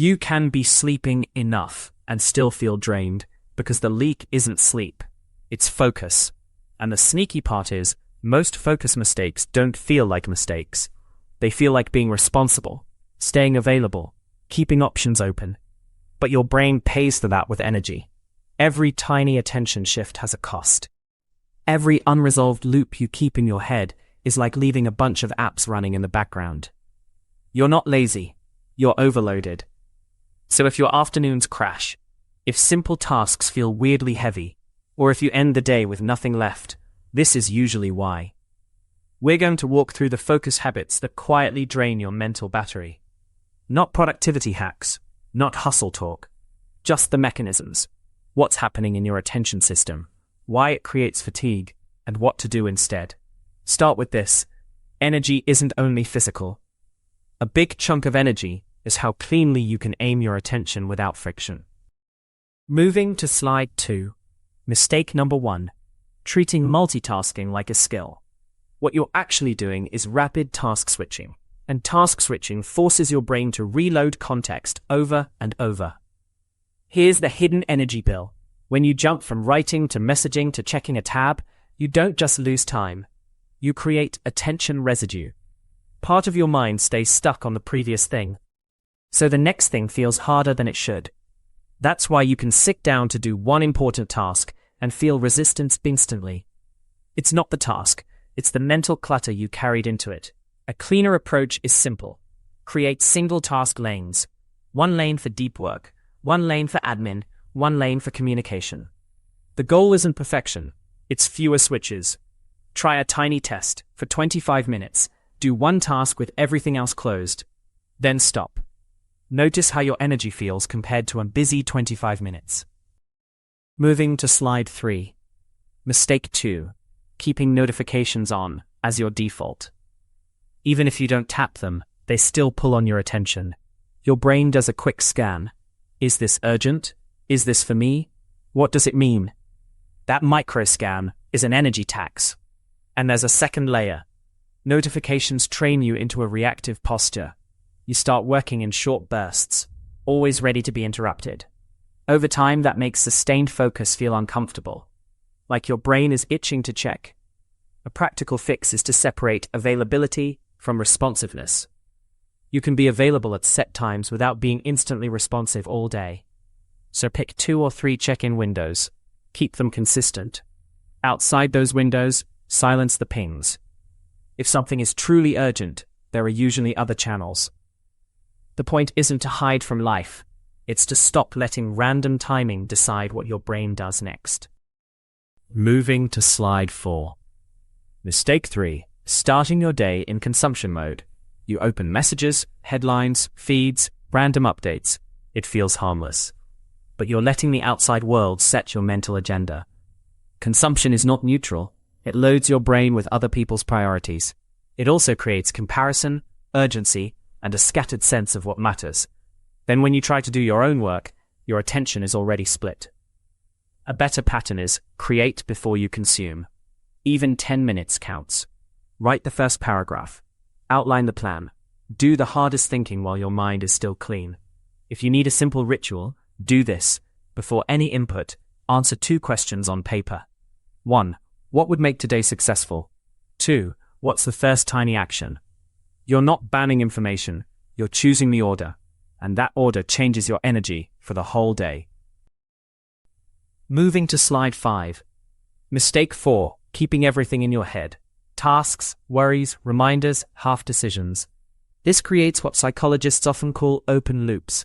You can be sleeping enough and still feel drained because the leak isn't sleep, it's focus. And the sneaky part is, most focus mistakes don't feel like mistakes. They feel like being responsible, staying available, keeping options open. But your brain pays for that with energy. Every tiny attention shift has a cost. Every unresolved loop you keep in your head is like leaving a bunch of apps running in the background. You're not lazy, you're overloaded. So if your afternoons crash, if simple tasks feel weirdly heavy, or if you end the day with nothing left, this is usually why. We're going to walk through the focus habits that quietly drain your mental battery. Not productivity hacks, not hustle talk, just the mechanisms. What's happening in your attention system, why it creates fatigue, and what to do instead. Start with this. Energy isn't only physical. A big chunk of energy is how cleanly you can aim your attention without friction. Moving to slide 2. Mistake number 1. Treating multitasking like a skill. What you're actually doing is rapid task switching, and task switching forces your brain to reload context over and over. Here's the hidden energy bill. When you jump from writing to messaging to checking a tab, you don't just lose time. You create attention residue. Part of your mind stays stuck on the previous thing. So the next thing feels harder than it should. That's why you can sit down to do one important task and feel resistance instantly. It's not the task, it's the mental clutter you carried into it. A cleaner approach is simple. Create single task lanes. One lane for deep work, one lane for admin, one lane for communication. The goal isn't perfection, it's fewer switches. Try a tiny test. For 25 minutes, do one task with everything else closed. Then stop. Notice how your energy feels compared to a busy 25 minutes. Moving to slide 3. Mistake 2. Keeping notifications on as your default. Even if you don't tap them, they still pull on your attention. Your brain does a quick scan. Is this urgent? Is this for me? What does it mean? That micro scan is an energy tax. And there's a second layer. Notifications train you into a reactive posture. You start working in short bursts, always ready to be interrupted. Over time, that makes sustained focus feel uncomfortable, like your brain is itching to check. A practical fix is to separate availability from responsiveness. You can be available at set times without being instantly responsive all day. So pick 2 or 3 check-in windows. Keep them consistent. Outside those windows, silence the pings. If something is truly urgent, there are usually other channels. The point isn't to hide from life. It's to stop letting random timing decide what your brain does next. Moving to slide 4. Mistake 3. Starting your day in consumption mode. You open messages, headlines, feeds, random updates. It feels harmless. But you're letting the outside world set your mental agenda. Consumption is not neutral. It loads your brain with other people's priorities. It also creates comparison, urgency, and a scattered sense of what matters. Then when you try to do your own work, your attention is already split. A better pattern is create before you consume. Even 10 minutes counts. Write the first paragraph. Outline the plan. Do the hardest thinking while your mind is still clean. If you need a simple ritual, do this. Before any input, answer 2 questions on paper. 1. What would make today successful? 2. What's the first tiny action? You're not banning information, you're choosing the order, and that order changes your energy for the whole day. Moving to slide 5. Mistake 4. Keeping everything in your head. Tasks, worries, reminders, half decisions. This creates what psychologists often call open loops.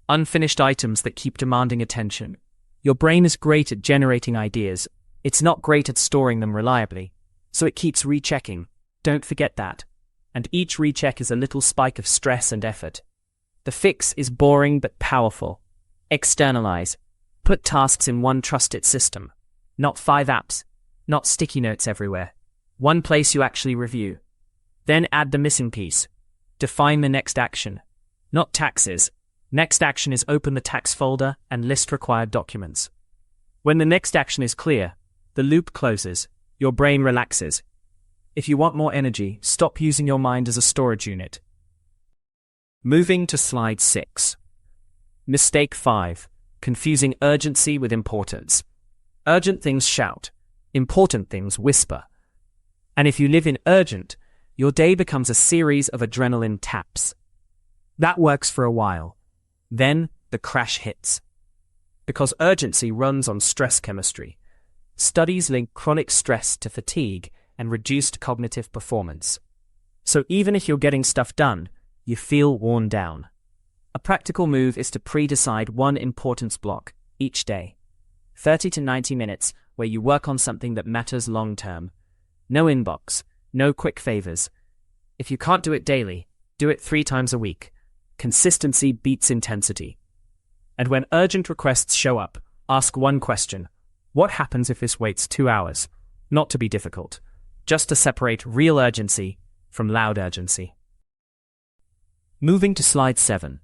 Unfinished items that keep demanding attention. Your brain is great at generating ideas. It's not great at storing them reliably, so it keeps rechecking. Don't forget that. And each recheck is a little spike of stress and effort. The fix is boring but powerful. Externalize. Put tasks in one trusted system. Not 5 apps. Not sticky notes everywhere. One place you actually review. Then add the missing piece. Define the next action. Not taxes. Next action is open the tax folder and list required documents. When the next action is clear, the loop closes. Your brain relaxes. If you want more energy, stop using your mind as a storage unit. Moving to slide 6. Mistake 5. Confusing urgency with importance. Urgent things shout. Important things whisper. And if you live in urgent, your day becomes a series of adrenaline taps. That works for a while. Then the crash hits. Because urgency runs on stress chemistry. Studies link chronic stress to fatigue and reduced cognitive performance. So even if you're getting stuff done, you feel worn down. A practical move is to pre-decide one importance block each day. 30 to 90 minutes where you work on something that matters long-term. No inbox, no quick favors. If you can't do it daily, do it 3 times a week. Consistency beats intensity. And when urgent requests show up, ask one question. What happens if this waits 2 hours? Not to be difficult, just to separate real urgency from loud urgency. Moving to slide 7.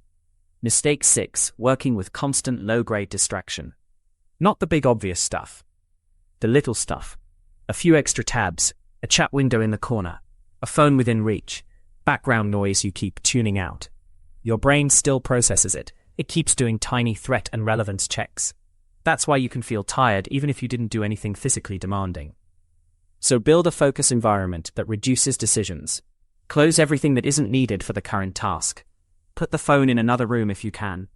Mistake 6. Working with constant low-grade distraction. Not the big obvious stuff. The little stuff. A few extra tabs, a chat window in the corner, a phone within reach, background noise you keep tuning out. Your brain still processes it. It keeps doing tiny threat and relevance checks. That's why you can feel tired even if you didn't do anything physically demanding. So build a focus environment that reduces decisions. Close everything that isn't needed for the current task. Put the phone in another room if you can.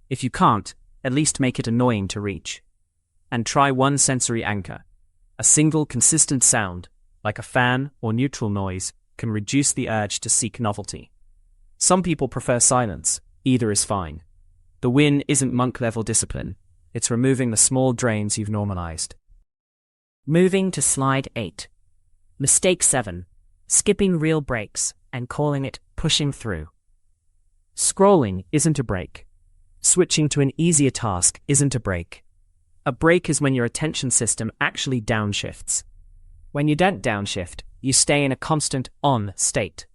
If you can't, at least make it annoying to reach. And try one sensory anchor. A single consistent sound, like a fan or neutral noise, can reduce the urge to seek novelty. Some people prefer silence. Either is fine. The win isn't monk-level discipline. It's removing the small drains you've normalized. Moving to slide 8. Mistake 7. Skipping real breaks and calling it pushing through. Scrolling isn't a break. Switching to an easier task isn't a break. A break is when your attention system actually downshifts. When you don't downshift, you stay in a constant on state.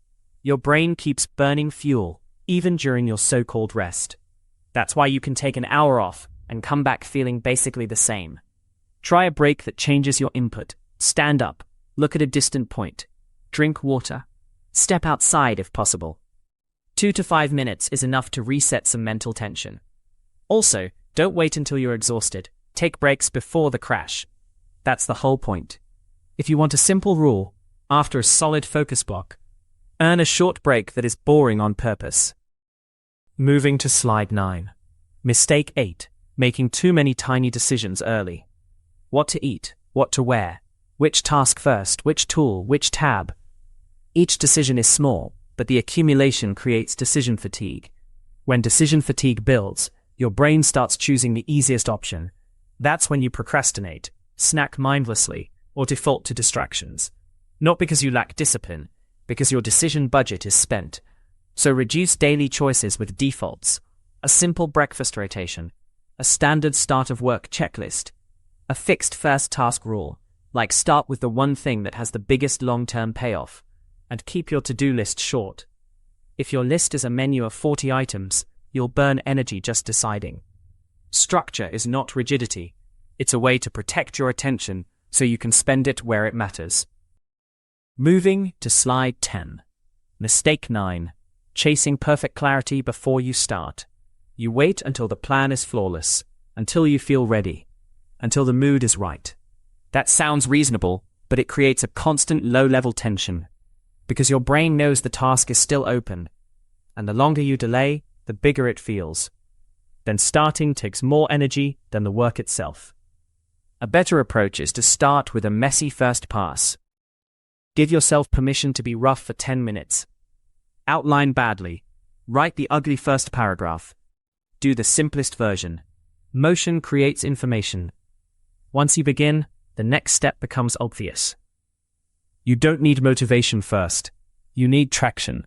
Your brain keeps burning fuel, even during your so-called rest. That's why you can take an hour off and come back feeling basically the same. Try a break that changes your input. Stand up, look at a distant point, drink water, step outside if possible. 2 to 5 minutes is enough to reset some mental tension. Also, don't wait until you're exhausted. Take breaks before the crash. That's the whole point. If you want a simple rule, after a solid focus block, earn a short break that is boring on purpose. Moving to slide 9. Mistake 8. Making too many tiny decisions early. What to eat, what to wear, which task first, which tool, which tab. Each decision is small, but the accumulation creates decision fatigue. When decision fatigue builds, your brain starts choosing the easiest option. That's when you procrastinate, snack mindlessly, or default to distractions. Not because you lack discipline, because your decision budget is spent. So reduce daily choices with defaults. A simple breakfast rotation, a standard start of work checklist, a fixed first task rule, like start with the one thing that has the biggest long-term payoff, and keep your to-do list short. If your list is a menu of 40 items, you'll burn energy just deciding. Structure is not rigidity. It's a way to protect your attention so you can spend it where it matters. Moving to slide 10. Mistake 9. Chasing perfect clarity before you start. You wait until the plan is flawless, until you feel ready, until the mood is right. That sounds reasonable, but it creates a constant low-level tension, because your brain knows the task is still open, and the longer you delay, the bigger it feels. Then starting takes more energy than the work itself. A better approach is to start with a messy first pass. Give yourself permission to be rough for 10 minutes. Outline badly. Write the ugly first paragraph. Do the simplest version. Motion creates information. Once you begin, the next step becomes obvious. You don't need motivation first. You need traction.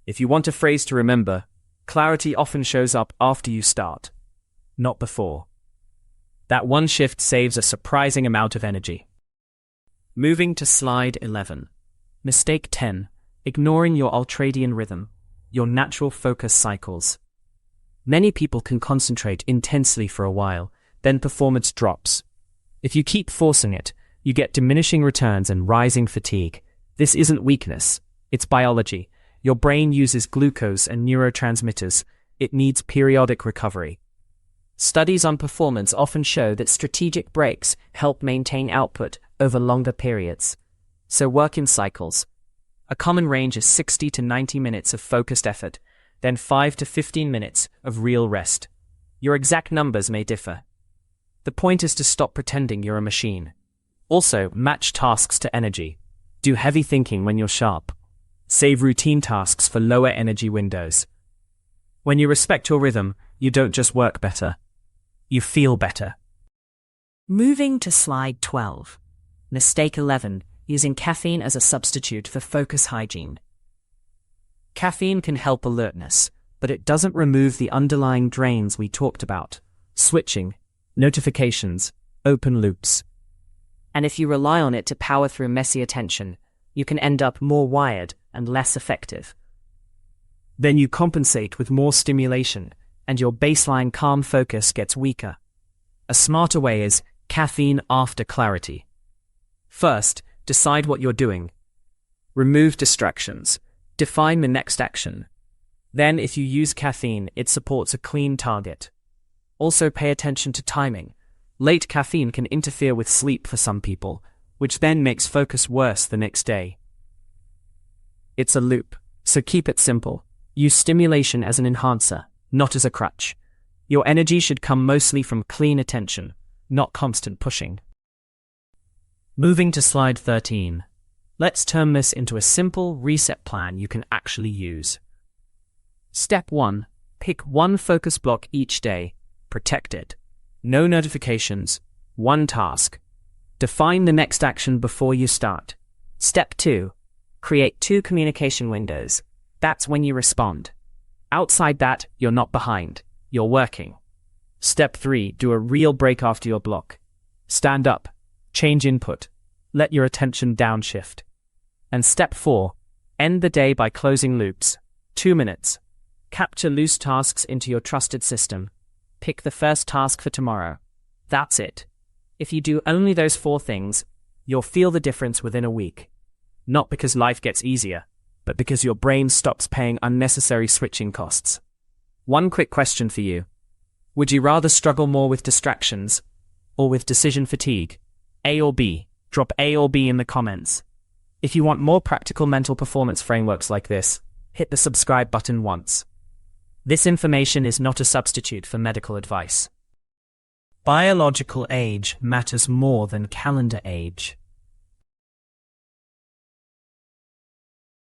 If you want a phrase to remember, clarity often shows up after you start, not before. That one shift saves a surprising amount of energy. Moving to slide 11. Mistake 10. Ignoring your ultradian rhythm, your natural focus cycles. Many people can concentrate intensely for a while, then performance drops. If you keep forcing it, you get diminishing returns and rising fatigue. This isn't weakness, it's biology. Your brain uses glucose and neurotransmitters, it needs periodic recovery. Studies on performance often show that strategic breaks help maintain output over longer periods. So work in cycles. A common range is 60 to 90 minutes of focused effort, then 5 to 15 minutes of real rest. Your exact numbers may differ. The point is to stop pretending you're a machine. Also, match tasks to energy. Do heavy thinking when you're sharp. Save routine tasks for lower energy windows. When you respect your rhythm, you don't just work better. You feel better. Moving to slide 12. Mistake 11. Using caffeine as a substitute for focus hygiene. Caffeine can help alertness, but it doesn't remove the underlying drains we talked about. Switching, notifications, open loops. And if you rely on it to power through messy attention, you can end up more wired and less effective. Then you compensate with more stimulation, and your baseline calm focus gets weaker. A smarter way is caffeine after clarity. First, decide what you're doing. Remove distractions. Define the next action. Then, if you use caffeine, it supports a clean target. Also, pay attention to timing. Late caffeine can interfere with sleep for some people, which then makes focus worse the next day. It's a loop, so keep it simple. Use stimulation as an enhancer, not as a crutch. Your energy should come mostly from clean attention, not constant pushing. Moving to slide 13. Let's turn this into a simple reset plan you can actually use. Step 1. Pick one focus block each day. Protect it. No notifications. One task. Define the next action before you start. Step 2. Create 2 communication windows. That's when you respond. Outside that, you're not behind. You're working. Step 3. Do a real break after your block. Stand up. Change input. Let your attention downshift. And step 4. End the day by closing loops. 2 minutes. Capture loose tasks into your trusted system. Pick the first task for tomorrow. That's it. If you do only those 4 things, you'll feel the difference within a week. Not because life gets easier, but because your brain stops paying unnecessary switching costs. One quick question for you. Would you rather struggle more with distractions or with decision fatigue? A or B? Drop A or B in the comments. If you want more practical mental performance frameworks like this, hit the subscribe button once. This information is not a substitute for medical advice. Biological age matters more than calendar age.